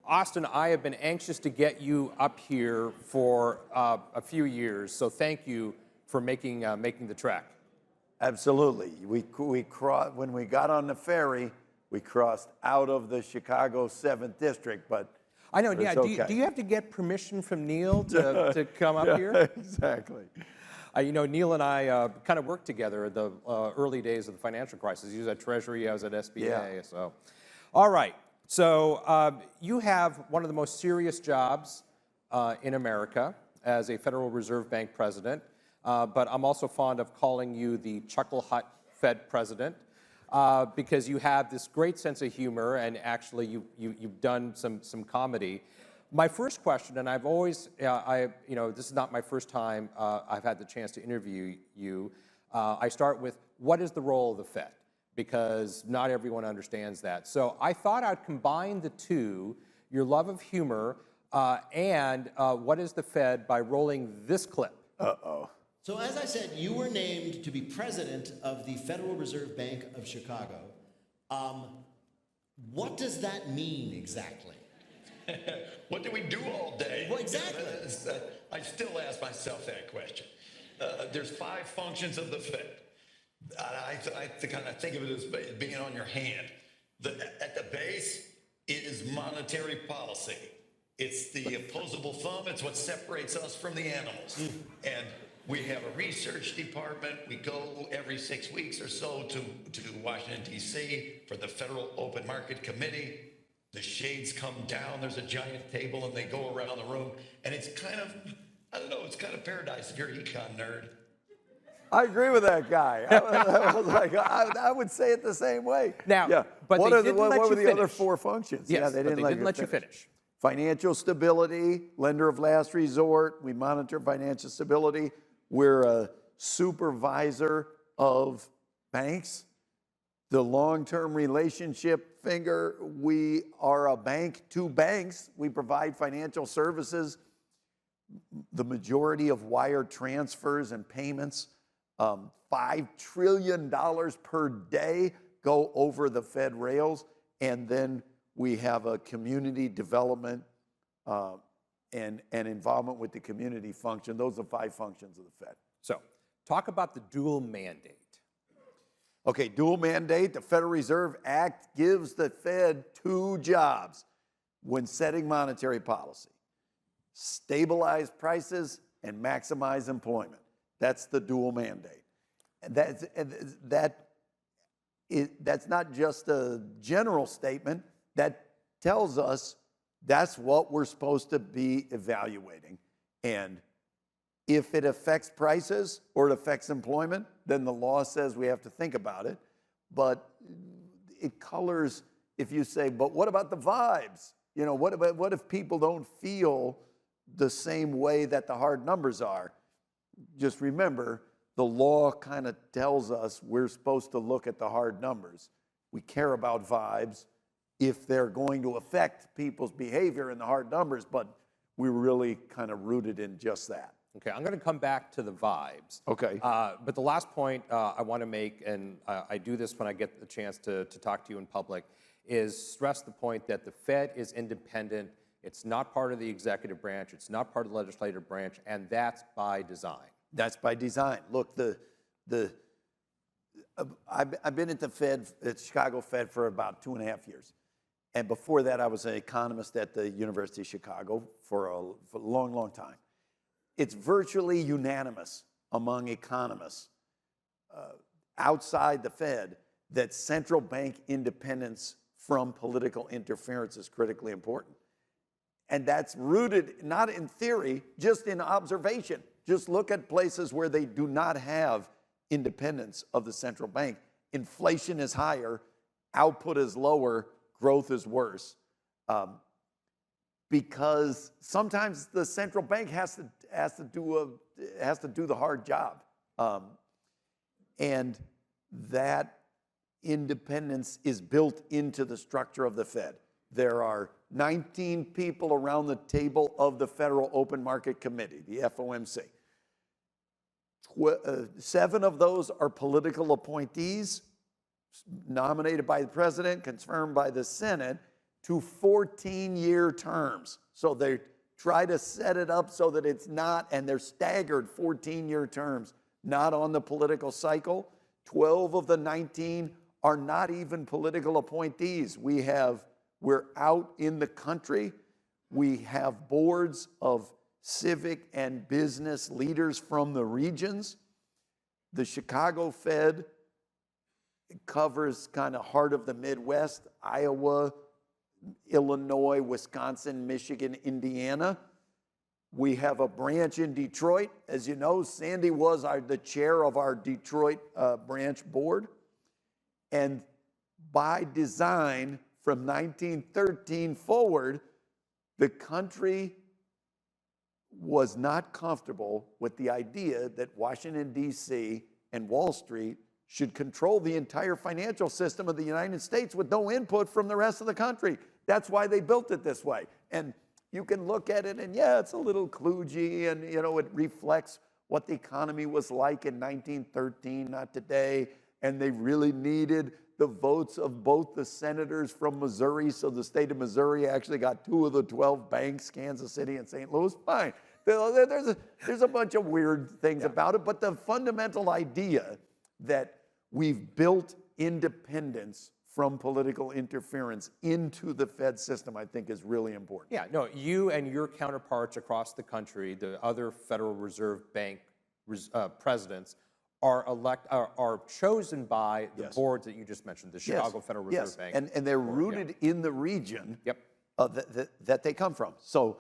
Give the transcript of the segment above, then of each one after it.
Austan, I have been anxious to get you up here for a few years, so thank you for making the trek. Absolutely. When we got on the ferry, we crossed out of the Chicago 7th District, but I know, yeah. okay. Do you have to get permission from Neil to come up here? Exactly. You know, Neil and I kind of worked together in the early days of the financial crisis. He was at Treasury, I was at SBA. Yeah. So, all right. So you have one of the most serious jobs in America as a Federal Reserve Bank president, but I'm also fond of calling you the Chuckle Hut Fed president because you have this great sense of humor, and actually you've done some comedy. My first question, and I've always, this is not my first time I've had the chance to interview you. I start with, what is the role of the Fed? Because not everyone understands that. So I thought I'd combine the two, your love of humor and what is the Fed, by rolling this clip. Uh-oh. So as I said, you were named to be president of the Federal Reserve Bank of Chicago. What does that mean exactly? What do we do all day? Well, exactly. I still ask myself that question. There's 5 functions of the Fed. I kind of think of it as being on your hand. At the base is monetary policy. It's the opposable thumb. It's what separates us from the animals. And we have a research department. We go every 6 weeks or so to Washington, D.C. for the Federal Open Market Committee. The shades come down. There's a giant table, and they go around the room. And it's kind of, I don't know, it's kind of paradise if you're an econ nerd. I agree with that guy. I would say it the same way. Now, yeah. but what they didn't let were you the finish. other 4 functions? Yes, Yeah, they didn't let you finish. Financial stability, lender of last resort. We monitor financial stability. We're a supervisor of banks. The long-term relationship finger, we are a bank to banks. We provide financial services. The majority of wire transfers and payments, $5 trillion per day go over the Fed rails. And then we have a community development and involvement with the community function. Those are 5 functions of the Fed. So talk about the dual mandate. Okay, dual mandate. The Federal Reserve Act gives the Fed 2 jobs when setting monetary policy: stabilize prices and maximize employment. That's the dual mandate. And that's not just a general statement. That tells us that's what we're supposed to be evaluating. And if it affects prices or it affects employment, then the law says we have to think about it. But it colors if you say, but what about the vibes? You know, what if people don't feel the same way that the hard numbers are? Just remember, the law kind of tells us we're supposed to look at the hard numbers. We care about vibes if they're going to affect people's behavior in the hard numbers, but we're really kind of rooted in just that. Okay, I'm going to come back to the vibes. Okay. But the last point I want to make, and I do this when I get the chance to talk to you in public, is stress the point that the Fed is independent. It's not part of the executive branch. It's not part of the legislative branch, and that's by design. That's by design. Look, I've been at the Fed, at Chicago Fed, for about 2.5 years. And before that, I was an economist at the University of Chicago for a long, long time. It's virtually unanimous among economists outside the Fed that central bank independence from political interference is critically important. And that's rooted not in theory, just in observation. Just look at places where they do not have independence of the central bank. Inflation is higher, output is lower, growth is worse. Because sometimes the central bank has to do the hard job, and that independence is built into the structure of the Fed. There are 19 people around the table of the Federal Open Market Committee, the FOMC. 7 of those are political appointees nominated by the president, confirmed by the Senate. to 14-year terms. So they try to set it up so that it's not, and they're staggered 14-year terms, not on the political cycle. 12 of the 19 are not even political appointees. We're out in the country. We have boards of civic and business leaders from the regions. The Chicago Fed covers kind of heart of the Midwest, Iowa, Illinois, Wisconsin, Michigan, Indiana. We have a branch in Detroit. As you know, Sandy was the chair of our Detroit branch board. And by design, from 1913 forward, the country was not comfortable with the idea that Washington, D.C. and Wall Street should control the entire financial system of the United States with no input from the rest of the country. That's why they built it this way. And you can look at it and, yeah, it's a little kludgy, and, you know, it reflects what the economy was like in 1913, not today. And they really needed the votes of both the senators from Missouri, so the state of Missouri actually got 2 of the 12 banks, Kansas City and St. Louis. Fine. There's a bunch of weird things about it, but the fundamental idea that we've built independence from political interference into the Fed system, I think, is really important. Yeah, no, you and your counterparts across the country, the other Federal Reserve Bank presidents, are chosen by the boards that you just mentioned, the Chicago Federal Reserve Bank. And they're rooted in the region that they come from. So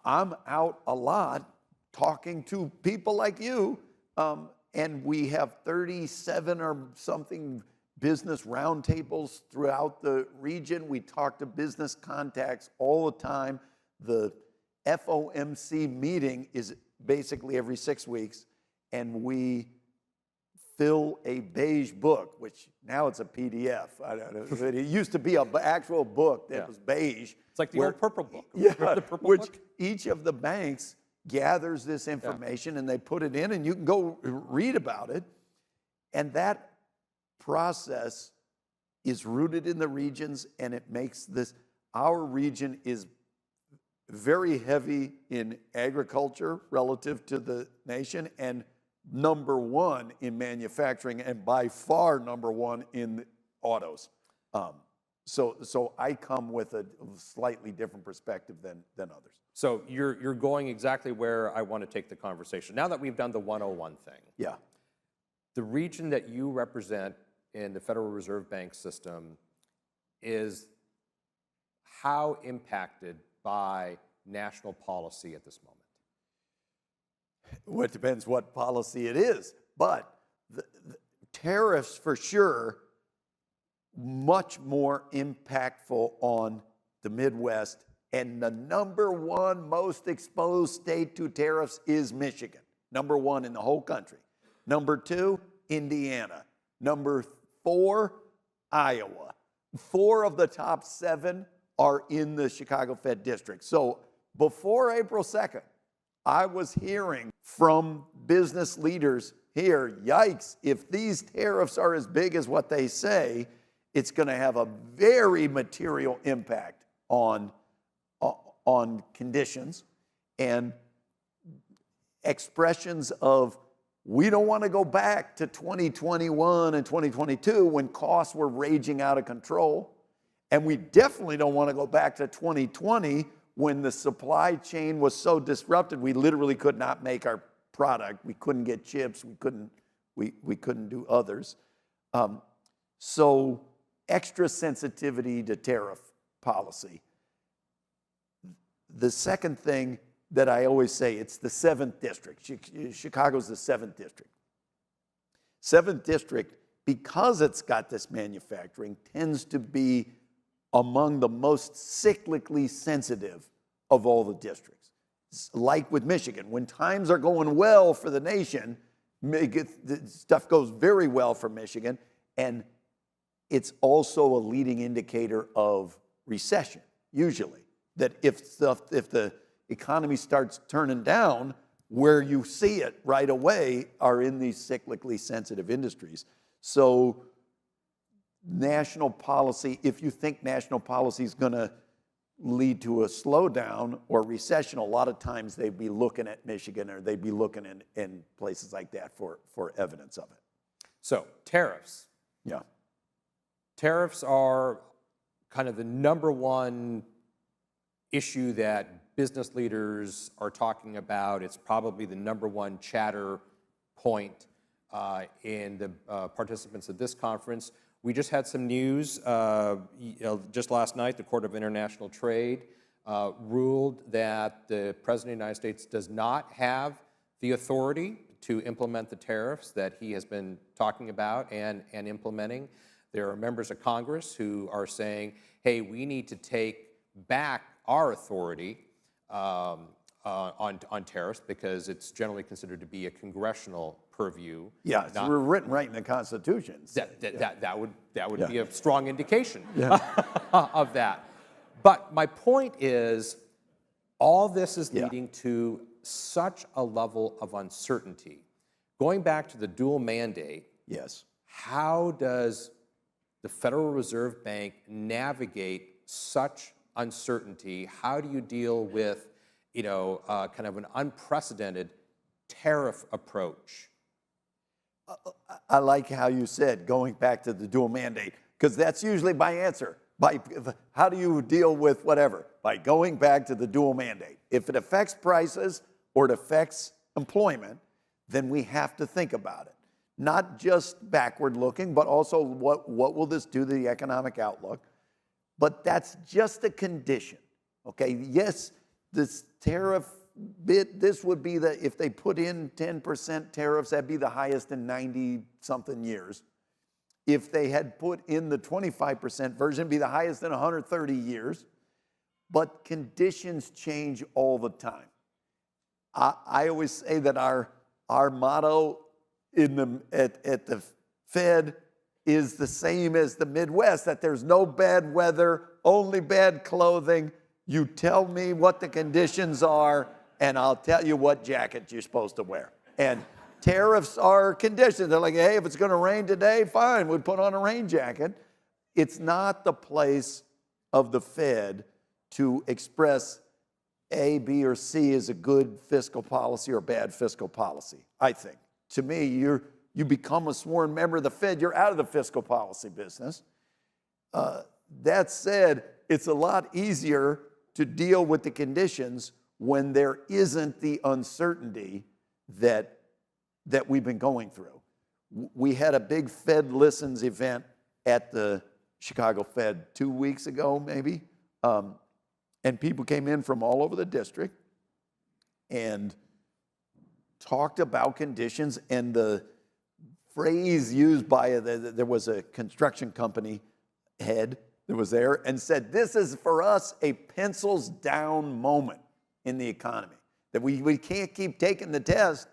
I'm out a lot talking to people like you, and we have 37 or something business roundtables throughout the region. We talk to business contacts all the time. The FOMC meeting is basically every 6 weeks, and we fill a beige book, which now it's a PDF. It used to be an actual book that was beige. It's like the old purple book. Yeah, the purple which book? Each of the banks gathers this information and they put it in, and you can go read about it. And that process is rooted in the regions, and it makes this, our region is very heavy in agriculture relative to the nation, and number 1 in manufacturing, and by far number 1 in autos. So I come with a slightly different perspective than others. So you're going exactly where I want to take the conversation. Now that we've done the 101 thing. Yeah. The region that you represent in the Federal Reserve Bank system is how impacted by national policy at this moment? Well, it depends what policy it is, but the tariffs for sure, much more impactful on the Midwest, and the number 1 most exposed state to tariffs is Michigan. Number 1 in the whole country. Number 2, Indiana. Number 4, Iowa. 4 of the top 7 are in the Chicago Fed district. So before April 2nd, I was hearing from business leaders here, yikes, if these tariffs are as big as what they say, it's going to have a very material impact on conditions, and expressions of, we don't want to go back to 2021 and 2022 when costs were raging out of control. And we definitely don't want to go back to 2020 when the supply chain was so disrupted, we literally could not make our product. We couldn't get chips. We couldn't do others. So extra sensitivity to tariff policy. The second thing that I always say, it's the 7th district. Chicago's the 7th district. 7th district, because it's got this manufacturing, tends to be among the most cyclically sensitive of all the districts. Like with Michigan, when times are going well for the nation, stuff goes very well for Michigan, and it's also a leading indicator of recession, usually. That if the economy starts turning down, where you see it right away are in these cyclically sensitive industries. So national policy, if you think national policy is going to lead to a slowdown or recession, a lot of times they'd be looking at Michigan or they'd be looking in places like that for evidence of it. So, tariffs. Yeah. Tariffs are kind of the number one issue that business leaders are talking about. It's probably the number one chatter point in the participants of this conference. We just had some news. Just last night, the Court of International Trade ruled that the President of the United States does not have the authority to implement the tariffs that he has been talking about and implementing. There are members of Congress who are saying, hey, we need to take back our authority on tariffs because it's generally considered to be a congressional purview. Yeah, it's written right in the Constitution. That would be a strong indication of that. But my point is, all this is leading to such a level of uncertainty. Going back to the dual mandate, Yes. how does the Federal Reserve Bank navigate such uncertainty? How do you deal with, kind of an unprecedented tariff approach? I like how you said going back to the dual mandate, because that's usually my answer. How do you deal with whatever? By going back to the dual mandate. If it affects prices or it affects employment, then we have to think about it. Not just backward looking, but also what will this do to the economic outlook? But that's just a condition, okay? Yes, this tariff bit, this would be if they put in 10% tariffs, that'd be the highest in 90-something years. If they had put in the 25% version, it'd be the highest in 130 years. But conditions change all the time. I always say that our motto at the Fed is the same as the Midwest, that there's no bad weather, only bad clothing. You tell me what the conditions are, and I'll tell you what jacket you're supposed to wear. And tariffs are conditions. They're like, hey, if it's going to rain today, fine, we'd put on a rain jacket. It's not the place of the Fed to express A, B, or C is a good fiscal policy or bad fiscal policy, I think. To me, you become a sworn member of the Fed, you're out of the fiscal policy business. That said, it's a lot easier to deal with the conditions when there isn't the uncertainty that we've been going through. We had a big Fed Listens event at the Chicago Fed 2 weeks ago, maybe, and people came in from all over the district and talked about conditions, and the phrase used by there was a construction company head that was there and said, this is for us a pencils down moment in the economy, that we can't keep taking the test.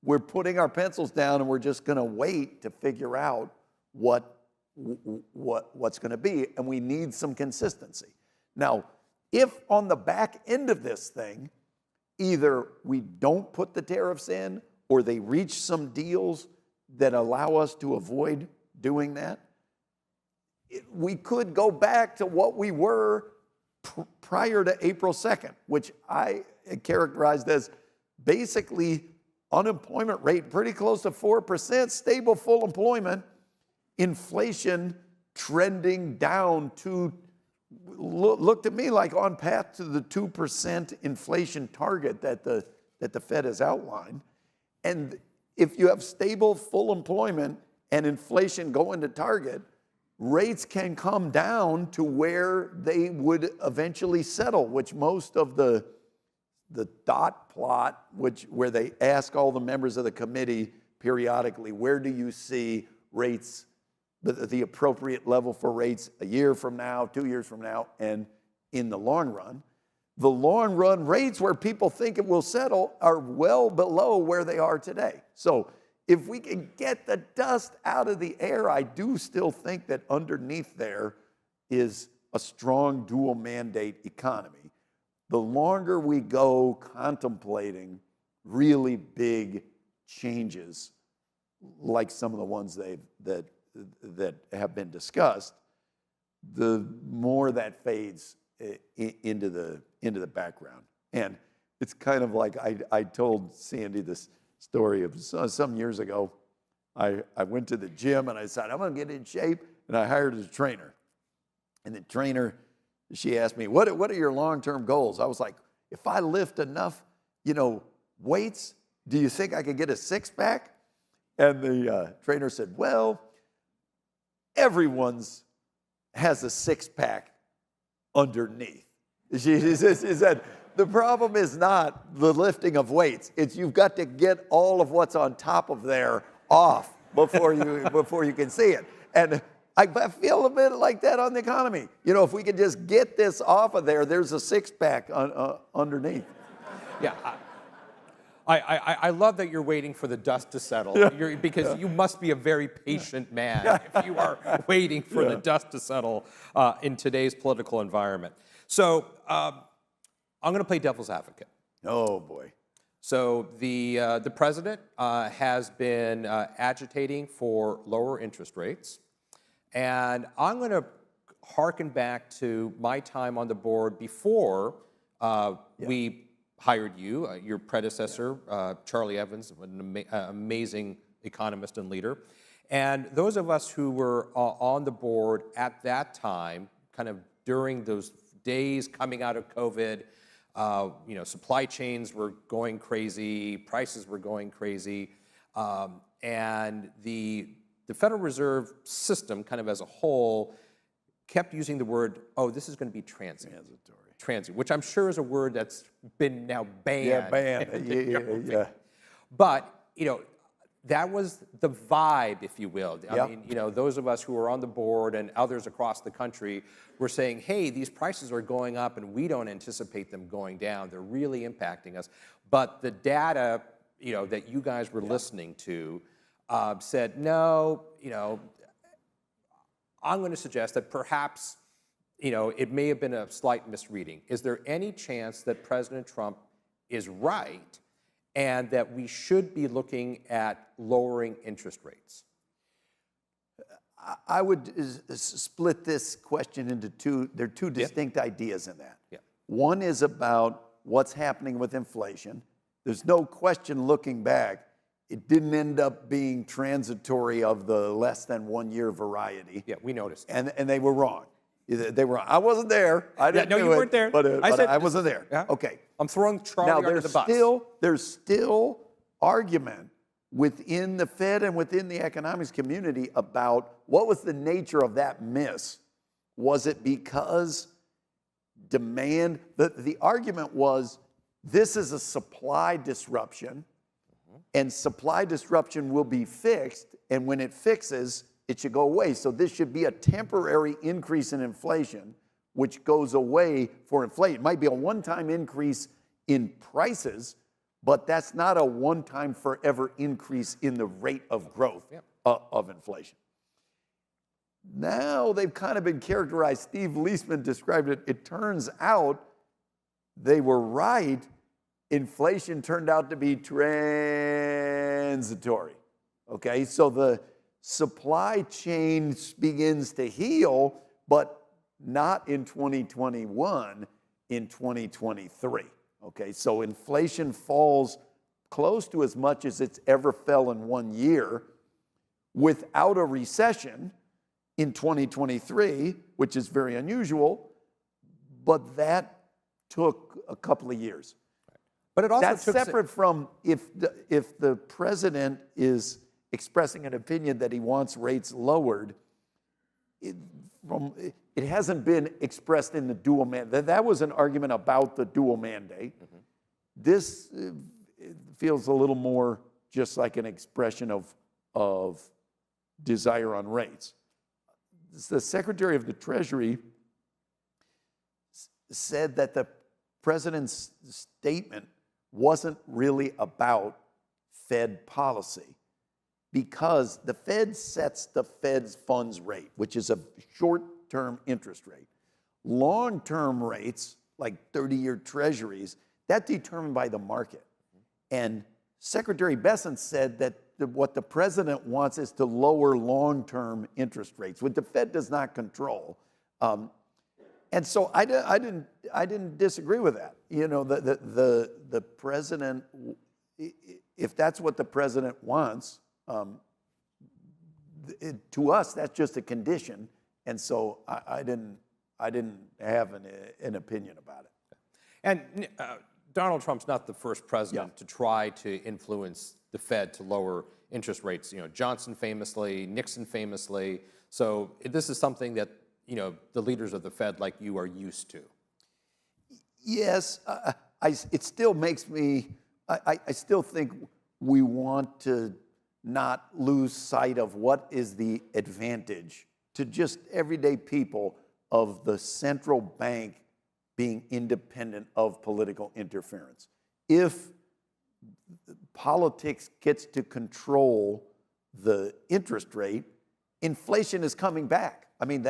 We're putting our pencils down and we're just going to wait to figure out what's going to be, and we need some consistency. Now, if on the back end of this thing, either we don't put the tariffs in or they reach some deals that allow us to avoid doing that, we could go back to what we were prior to April 2nd, which I characterized as basically unemployment rate pretty close to 4%, stable full employment, inflation trending down to, looked at me like on path to the 2% inflation target that the Fed has outlined. And if you have stable full employment and inflation going to target, rates can come down to where they would eventually settle, which most of the dot plot, where they ask all the members of the committee periodically, where do you see rates, the appropriate level for rates a year from now, 2 years from now, and in the long run rates where people think it will settle are well below where they are today. So if we can get the dust out of the air, I do still think that underneath there is a strong dual mandate economy. The longer we go contemplating really big changes, like some of the ones that have been discussed, the more that fades into the background. And it's kind of like I told Sandy this story of some years ago. I went to the gym and I said, I'm going to get in shape, and I hired a trainer. And the trainer, she asked me, what are your long-term goals? I was like, if I lift enough, weights, do you think I could get a six-pack? And the trainer said, well, everyone's has a six-pack underneath. She said, the problem is not the lifting of weights. It's you've got to get all of what's on top of there off before you can see it. And I feel a bit like that on the economy. If we could just get this off of there, there's a six-pack underneath. Yeah. I love that you're waiting for the dust to settle, because you must be a very patient man if you are waiting for the dust to settle in today's political environment. So I'm going to play devil's advocate. Oh, boy. So the president has been agitating for lower interest rates, and I'm going to hearken back to my time on the board before we hired you, your predecessor, Charlie Evans, an amazing economist and leader. And those of us who were on the board at that time, kind of during those days coming out of COVID, supply chains were going crazy, prices were going crazy, and the Federal Reserve System, kind of as a whole, kept using the word, oh, this is going to be transient, which I'm sure is a word that's been now banned. Yeah, banned. Yeah. But, that was the vibe, if you will. I mean, those of us who were on the board and others across the country were saying, hey, these prices are going up and we don't anticipate them going down. They're really impacting us. But the data, that you guys were listening to said, no, I'm going to suggest that perhaps, it may have been a slight misreading. Is there any chance that President Trump is right and that we should be looking at lowering interest rates? I would split this question into two. There are two distinct ideas in that. Yeah. One is about what's happening with inflation. There's no question, looking back, it didn't end up being transitory of the less than 1 year variety. Yeah, we noticed. And they were wrong. They were. I wasn't there. I didn't. No, do you it, weren't there. But I wasn't there. Yeah. Okay. I'm throwing Charlie under the bus. There's still argument within the Fed and within the economics community about what was the nature of that miss. Was it because demand? The argument was this is a supply disruption, and supply disruption will be fixed, and when it fixes, it should go away. So this should be a temporary increase in inflation, which goes away for inflation. It might be a one-time increase in prices, but that's not a one-time forever increase in the rate of growth of inflation. Now they've kind of been characterized. Steve Leisman described it. It turns out they were right. Inflation turned out to be transitory. Okay, so the supply chain begins to heal, but not in 2021, in 2023. Okay, so inflation falls close to as much as it's ever fell in 1 year without a recession in 2023, which is very unusual, but that took a couple of years. But it also That's separate from if the president is expressing an opinion that he wants rates lowered, it hasn't been expressed in the dual mandate. That was an argument about the dual mandate. Mm-hmm. This feels a little more just like an expression of desire on rates. The Secretary of the Treasury said that the president's statement wasn't really about Fed policy, because the Fed sets the Fed's funds rate, which is a short-term interest rate. Long-term rates, like 30-year treasuries, that's determined by the market. And Secretary Bessent said that what the president wants is to lower long-term interest rates, which the Fed does not control. And so I didn't disagree with that. You know, the president, if that's what the president wants, to us that's just a condition, and so I didn't have an opinion about it. And Donald Trump's not the first president to try to influence the Fed to lower interest rates. You know, Johnson famously, Nixon famously. So this is something that, you know, the leaders of the Fed like you are used to. Yes, it still makes me, I still think we want to not lose sight of what is the advantage to just everyday people of the central bank being independent of political interference. If politics gets to control the interest rate, inflation is coming back. I mean,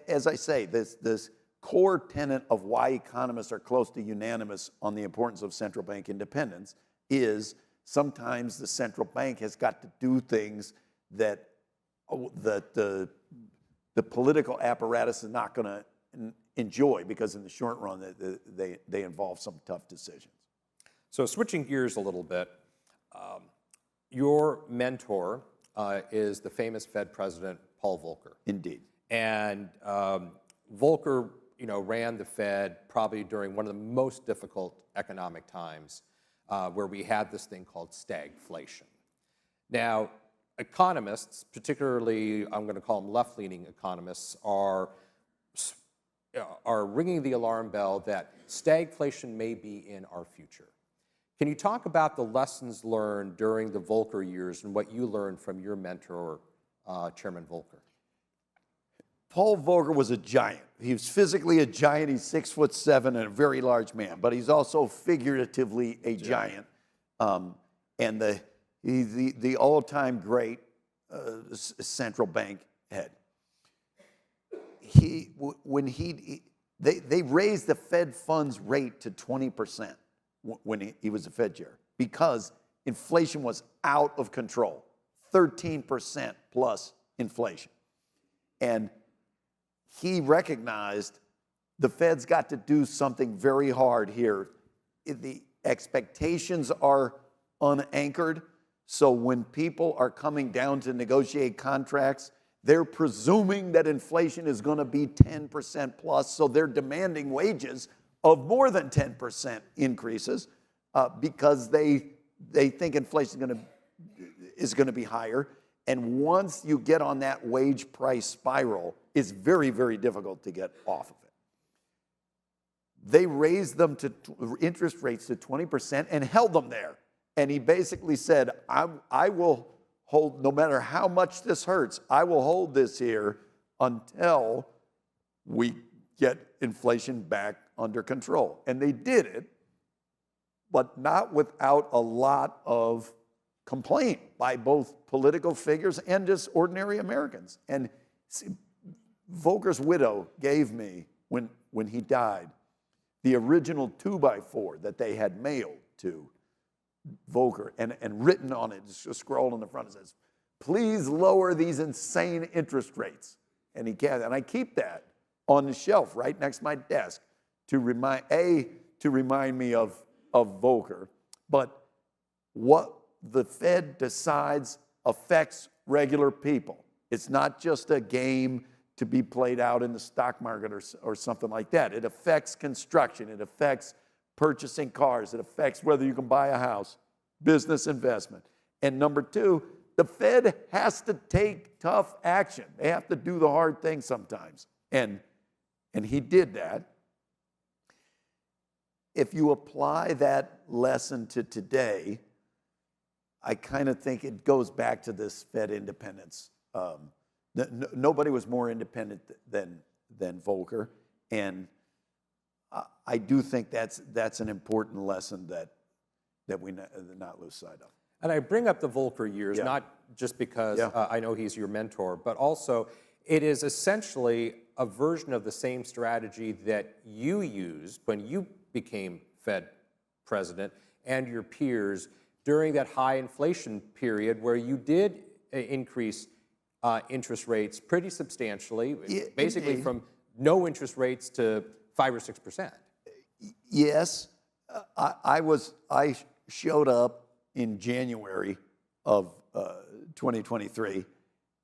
as I say, this core tenet of why economists are close to unanimous on the importance of central bank independence is sometimes the central bank has got to do things that the political apparatus is not going to enjoy, because in the short run they involve some tough decisions. So switching gears a little bit, your mentor is the famous Fed president, Paul Volcker. Indeed. And Volcker, you know, ran the Fed probably during one of the most difficult economic times, where we had this thing called stagflation. Now, economists, particularly I'm going to call them left-leaning economists, are ringing the alarm bell that stagflation may be in our future. Can you talk about the lessons learned during the Volcker years and what you learned from your mentor, Chairman Volcker? Paul Volcker was a giant. He was physically a giant. He's 6'7" and a very large man, but he's also figuratively a giant. And he's the all-time great central bank head. They raised the Fed funds rate to 20% when he was the Fed chair, because inflation was out of control, 13% plus inflation. And he recognized the Fed's got to do something very hard here. The expectations are unanchored, so when people are coming down to negotiate contracts, they're presuming that inflation is going to be 10% plus, so they're demanding wages of more than 10% increases because they think inflation is going to be higher. And once you get on that wage price spiral, it's very, very difficult to get off of it. They raised them to interest rates to 20% and held them there. And he basically said, I will hold, no matter how much this hurts, I will hold this here until we get inflation back under control. And they did it, but not without a lot of complaint by both political figures and just ordinary Americans. And Volcker's widow gave me, when he died, the original 2x4 that they had mailed to Volcker, and written on it, just scrawled on the front, it says, "Please lower these insane interest rates." And I keep that on the shelf right next to my desk to remind me of Volcker. But what the Fed decides affects regular people. It's not just a game to be played out in the stock market or something like that. It affects construction. It affects purchasing cars. It affects whether you can buy a house, business investment. And number two, the Fed has to take tough action. They have to do the hard thing sometimes. And he did that. If you apply that lesson to today, I kind of think it goes back to this Fed independence. Nobody was more independent than Volcker, and I do think that's an important lesson that we not lose sight of. And I bring up the Volcker years, not just because I know he's your mentor, but also it is essentially a version of the same strategy that you used when you became Fed president and your peers during that high inflation period where you did increase interest rates pretty substantially, basically indeed. from no interest rates to 5 or 6%. Yes, I showed up in January of 2023,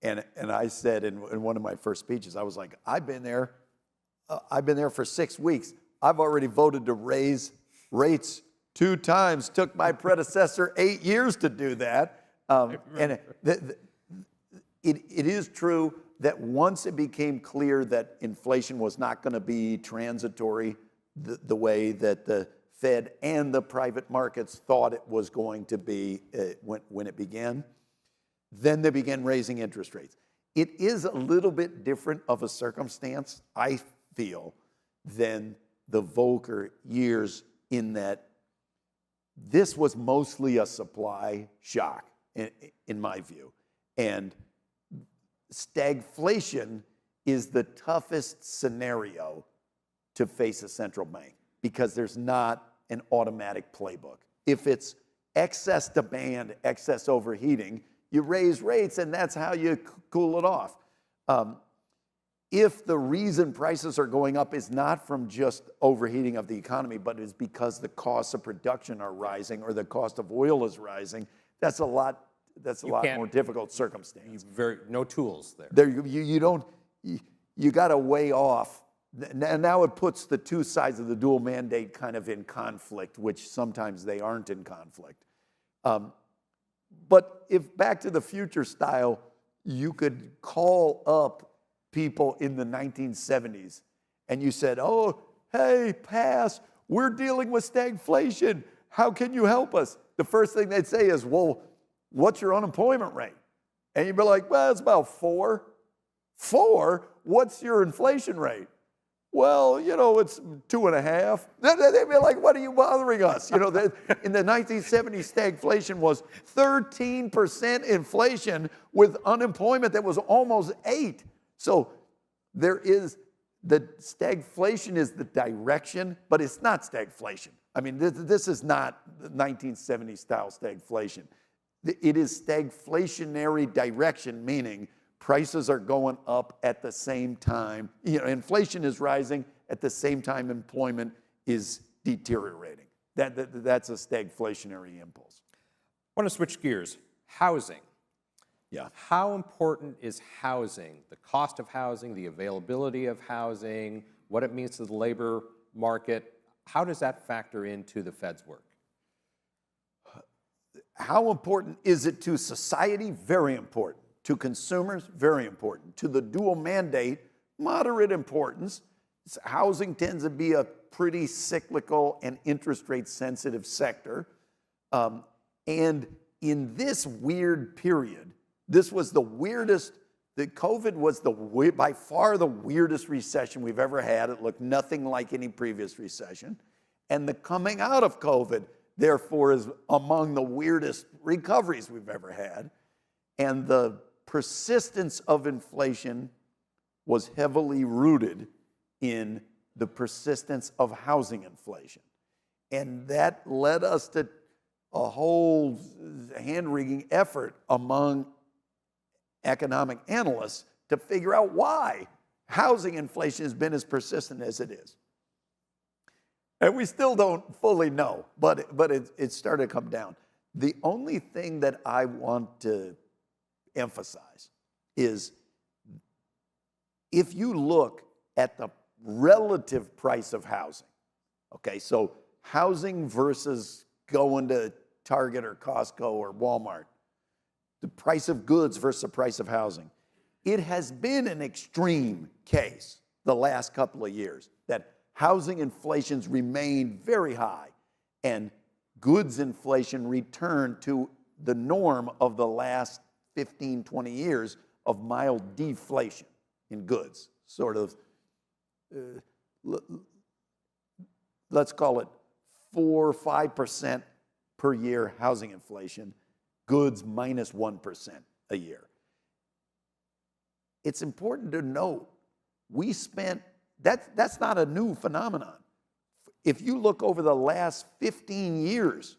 and I said in one of my first speeches, I was like, I've been there for 6 weeks. I've already voted to raise rates 2 times. Took my predecessor 8 years to do that. And it is true that once it became clear that inflation was not going to be transitory the way that the Fed and the private markets thought it was going to be when it began, then they began raising interest rates. It is a little bit different of a circumstance, I feel, than the Volcker years, in that this was mostly a supply shock, in my view. And stagflation is the toughest scenario to face a central bank because there's not an automatic playbook. If it's excess demand, excess overheating, you raise rates and that's how you cool it off. If the reason prices are going up is not from just overheating of the economy, but is because the costs of production are rising or the cost of oil is rising, that's a lot more difficult circumstance. No tools there. You got to weigh off. Now it puts the two sides of the dual mandate kind of in conflict, which sometimes they aren't in conflict. But if Back to the Future style, you could call up people in the 1970s and you said, oh, hey, pass, we're dealing with stagflation. How can you help us? The first thing they'd say is, well, what's your unemployment rate? And you'd be like, well, it's about 4. 4? What's your inflation rate? Well, it's 2.5. They'd be like, what are you bothering us? In the 1970s, stagflation was 13% inflation with unemployment that was almost 8. So the stagflation is the direction, but it's not stagflation. I mean, this is not 1970 style stagflation. It is stagflationary direction, meaning prices are going up at the same time. Inflation is rising at the same time employment is deteriorating. That's a stagflationary impulse. I want to switch gears. Housing. Yeah. How important is housing? The cost of housing, the availability of housing, what it means to the labor market. How does that factor into the Fed's work? How important is it to society? Very important. To consumers? Very important. To the dual mandate? Moderate importance. Housing tends to be a pretty cyclical and interest rate sensitive sector. And in this weird period, this was the weirdest, COVID was by far the weirdest recession we've ever had. It looked nothing like any previous recession. And the coming out of COVID, therefore, is among the weirdest recoveries we've ever had. And the persistence of inflation was heavily rooted in the persistence of housing inflation. And that led us to a whole hand-wringing effort among economic analysts to figure out why housing inflation has been as persistent as it is. And we still don't fully know, but it started to come down. The only thing that I want to emphasize is if you look at the relative price of housing, okay, so housing versus going to Target or Costco or Walmart, the price of goods versus the price of housing. It has been an extreme case the last couple of years that housing inflation's remained very high and goods inflation returned to the norm of the last 15, 20 years of mild deflation in goods, sort of, let's call it 4 or 5% per year housing inflation, goods minus 1% a year. It's important to note, we spent, that's not a new phenomenon. If you look over the last 15 years,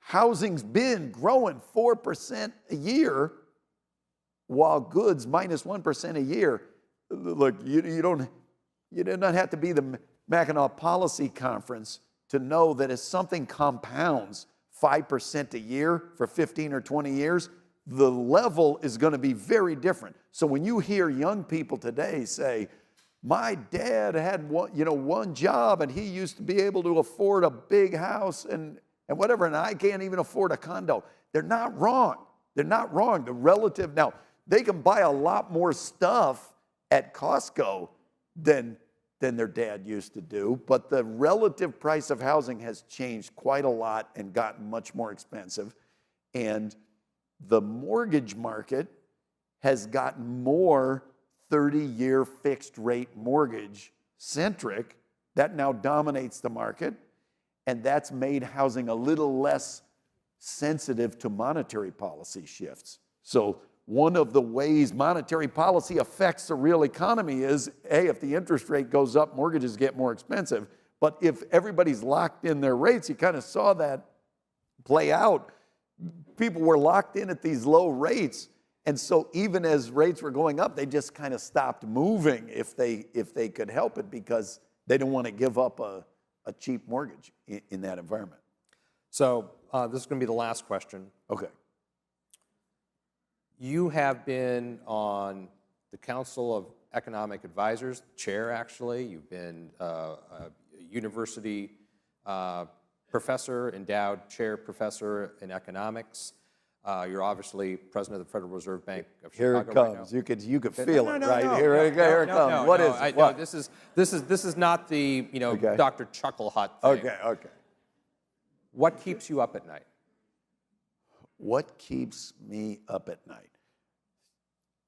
housing's been growing 4% a year, while goods minus 1% a year. Look, you do not have to be the Mackinac Policy Conference to know that if something compounds 5% a year for 15 or 20 years, the level is going to be very different. So when you hear young people today say, my dad had one job and he used to be able to afford a big house and whatever, and I can't even afford a condo. They're not wrong. They're not wrong. The relative, now, they can buy a lot more stuff at Costco than their dad used to do, but the relative price of housing has changed quite a lot and gotten much more expensive. And the mortgage market has gotten more 30-year fixed rate mortgage centric. That now dominates the market, and that's made housing a little less sensitive to monetary policy shifts. So one of the ways monetary policy affects the real economy is, hey, if the interest rate goes up, mortgages get more expensive. But if everybody's locked in their rates, you kind of saw that play out. People were locked in at these low rates. And so even as rates were going up, they just kind of stopped moving if they could help it, because they didn't want to give up a cheap mortgage in that environment. So this is going to be the last question. Okay. You have been on the Council of Economic Advisors, chair actually. You've been a university professor, endowed chair professor in economics. You're obviously president of the Federal Reserve Bank of Here Chicago. it comes. Right now. You could feel it, right? Here it comes. What is it? No, this is not the Okay. Dr. Chuckle Hut thing. Okay. What keeps you up at night? What keeps me up at night?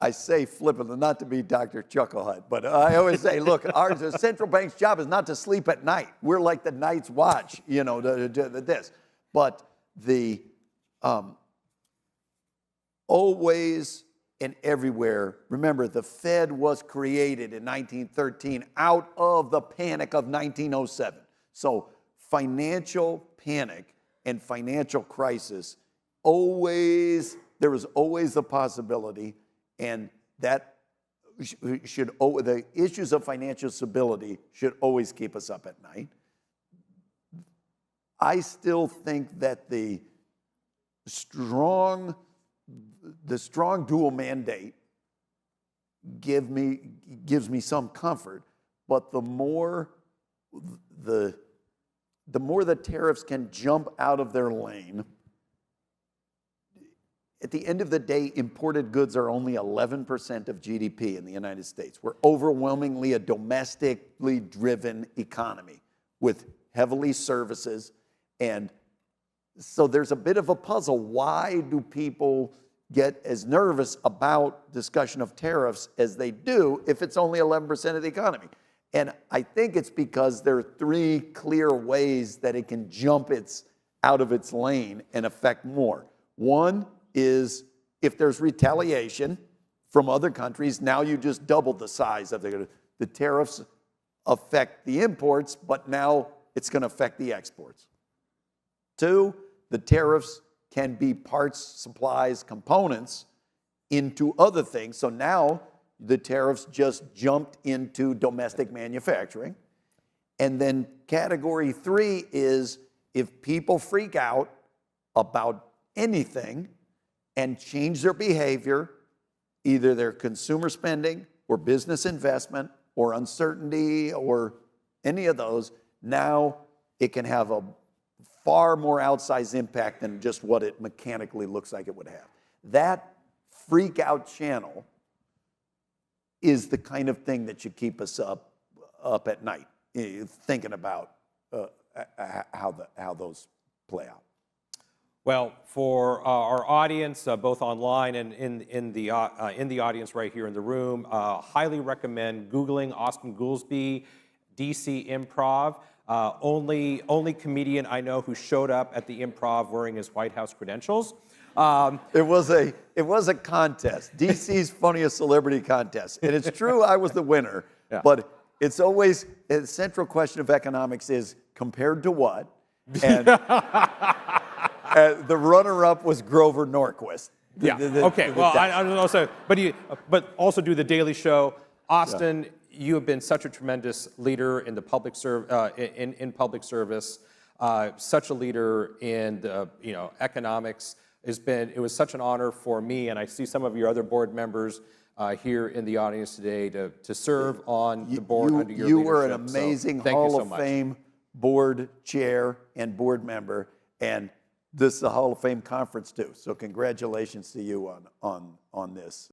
I say flippantly, not to be Dr. Chucklehead, but I always say, look, the central bank's job is not to sleep at night. We're like the night's watch, this. But the always and everywhere, remember, the Fed was created in 1913 out of the panic of 1907. So financial panic and financial crisis, there was always the possibility, and that the issues of financial stability should always keep us up at night. I still think that the strong dual mandate gives me some comfort, but the more the tariffs can jump out of their lane, at the end of the day, imported goods are only 11% of GDP in the United States. We're overwhelmingly a domestically driven economy with heavily services. And so there's a bit of a puzzle. Why do people get as nervous about discussion of tariffs as they do if it's only 11% of the economy? And I think it's because there are three clear ways that it can jump out of its lane and affect more. One is if there's retaliation from other countries, now you just doubled the size of the tariffs affect the imports, but now it's going to affect the exports. Two, the tariffs can be parts, supplies, components into other things. So now the tariffs just jumped into domestic manufacturing. And then category three is if people freak out about anything and change their behavior, either their consumer spending or business investment or uncertainty or any of those, now it can have a far more outsized impact than just what it mechanically looks like it would have. That freak out channel is the kind of thing that should keep us up at night, thinking about how those play out. Well, for our audience, both online and in the audience right here in the room, highly recommend Googling Austan Goolsbee, DC Improv. Only comedian I know who showed up at the Improv wearing his White House credentials. It was a contest, DC's Funniest Celebrity Contest, and it's true I was the winner. Yeah. But it's always the central question of economics is compared to what, and The runner-up was Grover Norquist. Yeah. Okay. Well, I don't know. So, but also do the Daily Show. Austan, you have been such a tremendous leader in the public in public service. Such a leader in the economics. It was such an honor for me, and I see some of your other board members here in the audience today to serve on the board under your leadership. You were an amazing so Hall of Fame board chair and board member, and this is a Hall of Fame conference too. So congratulations to you on this.